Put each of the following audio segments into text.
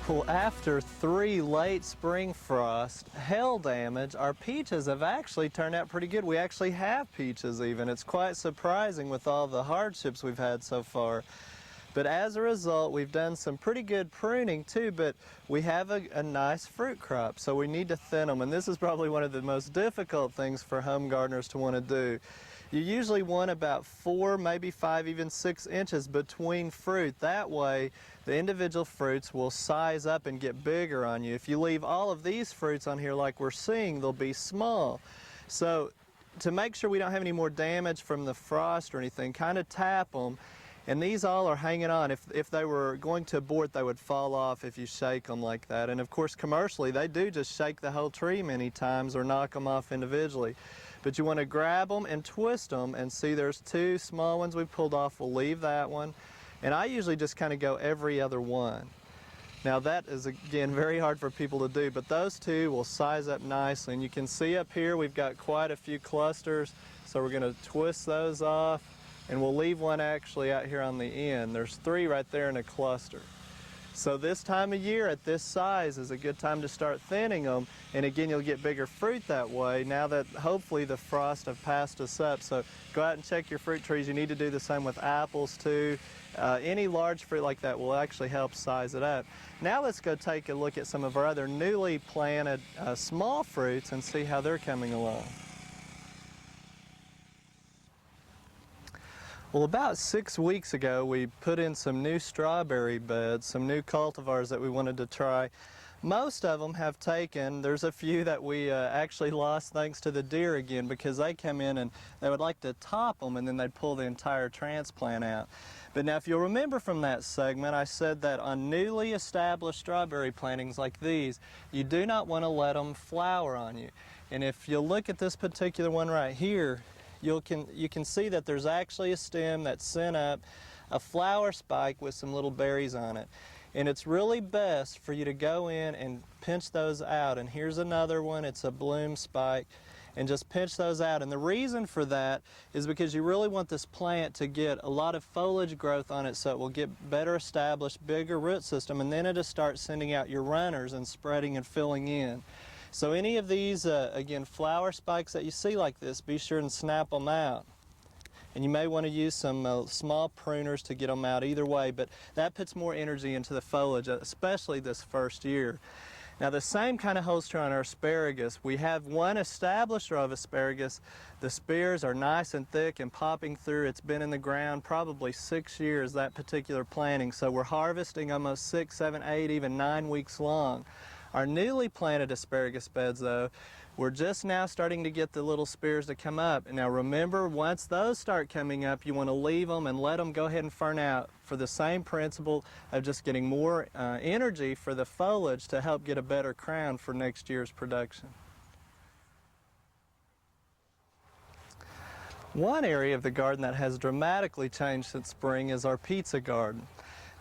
Well, after 3 late spring frosts, hail damage, our peaches have actually turned out pretty good. We actually have peaches even. It's quite surprising with all the hardships we've had so far. But as a result, we've done some pretty good pruning too, but we have a nice fruit crop, so we need to thin them. And this is probably one of the most difficult things for home gardeners to want to do. You usually want about 4, maybe 5, even 6 inches between fruit. That way, the individual fruits will size up and get bigger on you. If you leave all of these fruits on here like we're seeing, they'll be small. So to make sure we don't have any more damage from the frost or anything, kind of tap them. And these all are hanging on. If they were going to abort, they would fall off if you shake them like that. And of course, commercially, they do just shake the whole tree many times or knock them off individually. But you want to grab them and twist them, and see there's 2 small ones we pulled off. We'll leave that one. And I usually just kind of go every other one. Now that is, again, very hard for people to do, but those 2 will size up nicely. And you can see up here we've got quite a few clusters, so we're going to twist those off. And we'll leave one actually out here on the end. There's 3 right there in a cluster. So this time of year at this size is a good time to start thinning them. And again, you'll get bigger fruit that way now that hopefully the frost have passed us up. So go out and check your fruit trees. You need to do the same with apples too. Any large fruit like that will actually help size it up. Now let's go take a look at some of our other newly planted small fruits and see how they're coming along. Well, about 6 weeks ago, we put in some new strawberry beds, some new cultivars that we wanted to try. Most of them have taken. There's a few that we actually lost thanks to the deer again, because they come in and they would like to top them and then they'd pull the entire transplant out. But now if you'll remember from that segment, I said that on newly established strawberry plantings like these, you do not want to let them flower on you. And if you'll look at this particular one right here, you can see that there's actually a stem that's sent up, a flower spike with some little berries on it. And it's really best for you to go in and pinch those out. And here's another one, it's a bloom spike. And just pinch those out. And the reason for that is because you really want this plant to get a lot of foliage growth on it so it will get better established, bigger root system, and then it'll start sending out your runners and spreading and filling in. So any of these, again, flower spikes that you see like this, be sure and snap them out. And you may want to use some small pruners to get them out either way, but that puts more energy into the foliage, especially this first year. Now the same kind of holds true on our asparagus. We have one established row of asparagus. The spears are nice and thick and popping through. It's been in the ground probably 6 years, that particular planting. So we're harvesting almost 6, 7, 8, even 9 weeks long. Our newly planted asparagus beds, though, we're just now starting to get the little spears to come up. And now remember, once those start coming up, you want to leave them and let them go ahead and fern out for the same principle of just getting more energy for the foliage to help get a better crown for next year's production. One area of the garden that has dramatically changed since spring is our pizza garden.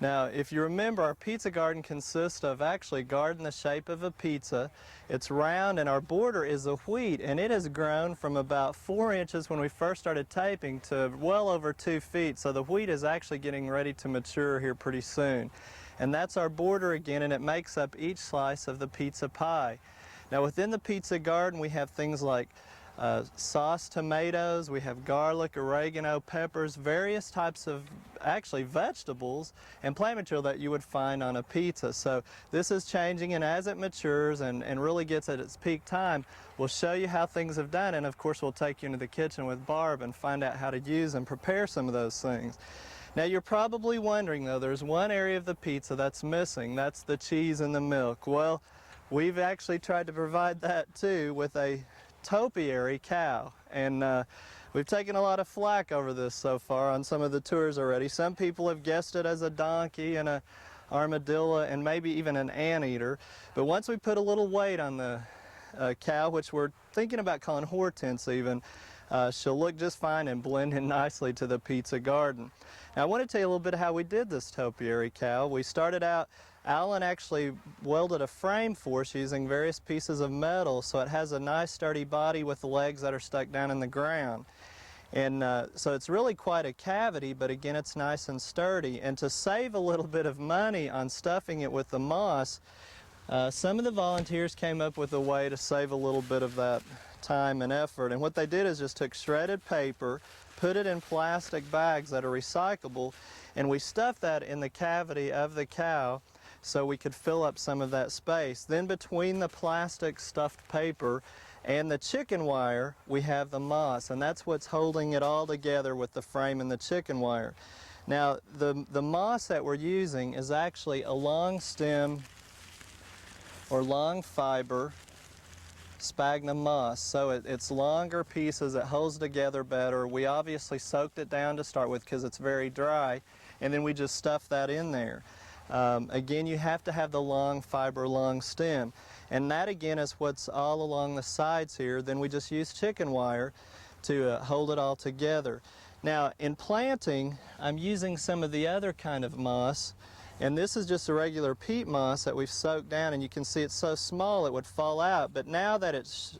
Now, if you remember, our pizza garden consists of actually a garden the shape of a pizza. It's round and our border is a wheat, and it has grown from about 4 inches when we first started taping to well over 2 feet. So the wheat is actually getting ready to mature here pretty soon. And that's our border again, and it makes up each slice of the pizza pie. Now within the pizza garden we have things like sauce tomatoes, we have garlic, oregano, peppers, various types of actually vegetables and plant material that you would find on a pizza. So this is changing, and as it matures and really gets at its peak time, we'll show you how things have done, and of course we'll take you into the kitchen with Barb and find out how to use and prepare some of those things. Now you're probably wondering though, there's one area of the pizza that's missing. That's the cheese and the milk. Well, we've actually tried to provide that too with a topiary cow, and we've taken a lot of flack over this so far on some of the tours already. Some people have guessed it as a donkey and a armadillo and maybe even an anteater, but once we put a little weight on the cow, which we're thinking about calling Hortense even, she'll look just fine and blend in nicely to the pizza garden. Now I want to tell you a little bit how we did this topiary cow. We started out, Alan actually welded a frame for us using various pieces of metal so it has a nice sturdy body with the legs that are stuck down in the ground. And so it's really quite a cavity, but again, it's nice and sturdy. And to save a little bit of money on stuffing it with the moss, some of the volunteers came up with a way to save a little bit of that time and effort. And what they did is just took shredded paper, put it in plastic bags that are recyclable, and we stuffed that in the cavity of the cow so we could fill up some of that space. Then between the plastic stuffed paper and the chicken wire, we have the moss, and that's what's holding it all together with the frame and the chicken wire. Now, the moss that we're using is actually a long stem or long fiber sphagnum moss. So it's longer pieces, it holds together better. We obviously soaked it down to start with because it's very dry, and then we just stuff that in there. Again, you have to have the long fiber, long stem. And that again is what's all along the sides here. Then we just use chicken wire to hold it all together. Now, in planting, I'm using some of the other kind of moss. And this is just a regular peat moss that we've soaked down, and you can see it's so small it would fall out. But now that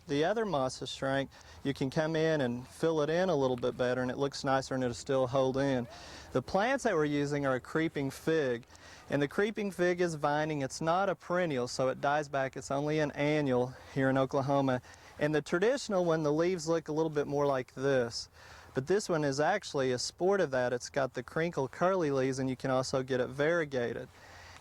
the other moss has shrank, you can come in and fill it in a little bit better, and it looks nicer and it'll still hold in. The plants that we're using are a creeping fig. And the creeping fig is vining. It's not a perennial, so it dies back. It's only an annual here in Oklahoma. And the traditional one, the leaves look a little bit more like this. But this one is actually a sport of that. It's got the crinkled curly leaves, and you can also get it variegated.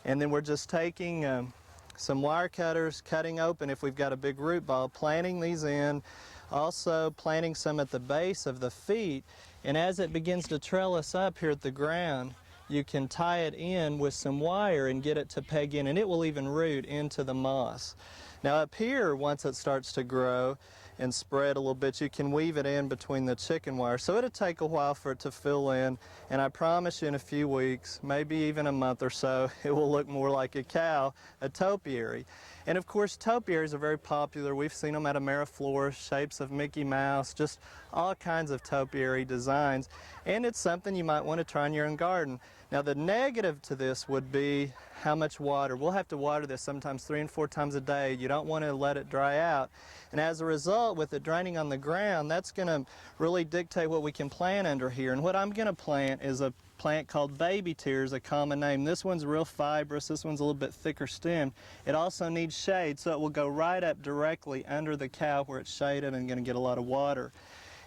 And then we're just taking some wire cutters, cutting open if we've got a big root ball, planting these in, also planting some at the base of the feet. And as it begins to trellis up here at the ground, you can tie it in with some wire and get it to peg in, and it will even root into the moss. Now up here, once it starts to grow and spread a little bit, you can weave it in between the chicken wire. So it'll take a while for it to fill in, and I promise you in a few weeks, maybe even a month or so, it will look more like a cow, a topiary. And of course, topiaries are very popular. We've seen them at Ameriflora, shapes of Mickey Mouse, just all kinds of topiary designs. And it's something you might want to try in your own garden. Now, the negative to this would be how much water. We'll have to water this sometimes 3 and 4 times a day. You don't want to let it dry out. And as a result, with it draining on the ground, that's going to really dictate what we can plant under here. And what I'm going to plant is a plant called baby tears, a common name. This one's real fibrous. This one's a little bit thicker stem. It also needs shade, so it will go right up directly under the cow where it's shaded and going to get a lot of water.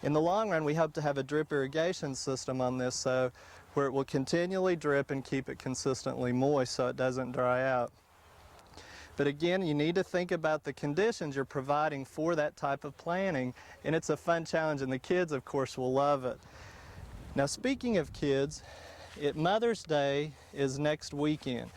In the long run, we hope to have a drip irrigation system on this, so where it will continually drip and keep it consistently moist so it doesn't dry out. But again, you need to think about the conditions you're providing for that type of planting, and it's a fun challenge, and the kids, of course, will love it. Now, speaking of kids, Mother's Day is next weekend,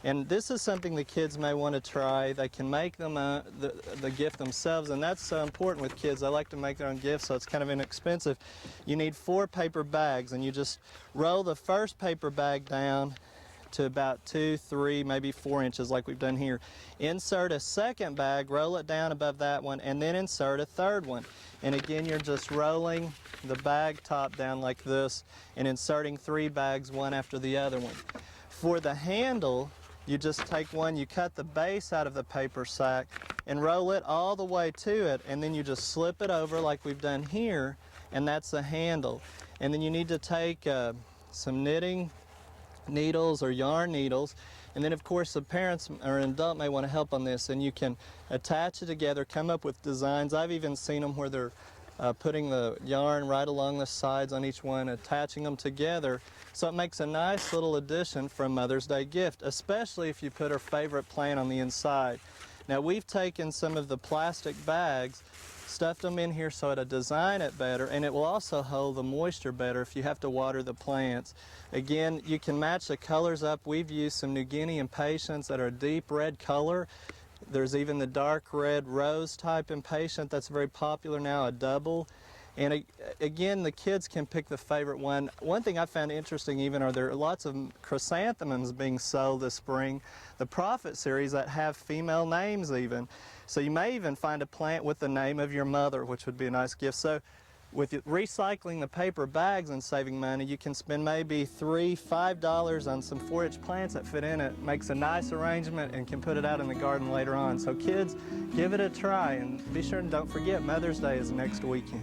and this is something the kids may want to try. They can make them the gift themselves, and that's so important with kids. They like to make their own gifts, so it's kind of inexpensive. You need 4 paper bags, and you just roll the first paper bag down to about 2, 3, maybe 4 inches like we've done here. Insert a second bag, roll it down above that one, and then insert a third one. And again, you're just rolling the bag top down like this and inserting 3 bags, one after the other one. For the handle, you just take one, you cut the base out of the paper sack and roll it all the way to it, and then you just slip it over like we've done here, and that's the handle. And then you need to take some knitting needles or yarn needles, and then of course the parents or an adult may want to help on this, and you can attach it together, come up with designs. I've even seen them where they're putting the yarn right along the sides on each one, attaching them together, so it makes a nice little addition for a Mother's Day gift, especially if you put her favorite plant on the inside. Now, we've taken some of the plastic bags, stuffed them in here so it'll design it better, and it will also hold the moisture better if you have to water the plants. Again, you can match the colors up. We've used some New Guinea impatiens that are a deep red color. There's even the dark red rose type impatient that's very popular now, a double. And again, the kids can pick the favorite one. One thing I found interesting even are there are lots of chrysanthemums being sold this spring, the Prophet series, that have female names even. So you may even find a plant with the name of your mother, which would be a nice gift. So with recycling the paper bags and saving money, you can spend maybe $3, $5 on some 4-inch plants that fit in it. Makes a nice arrangement and can put it out in the garden later on. So kids, give it a try, and be sure and don't forget Mother's Day is next weekend.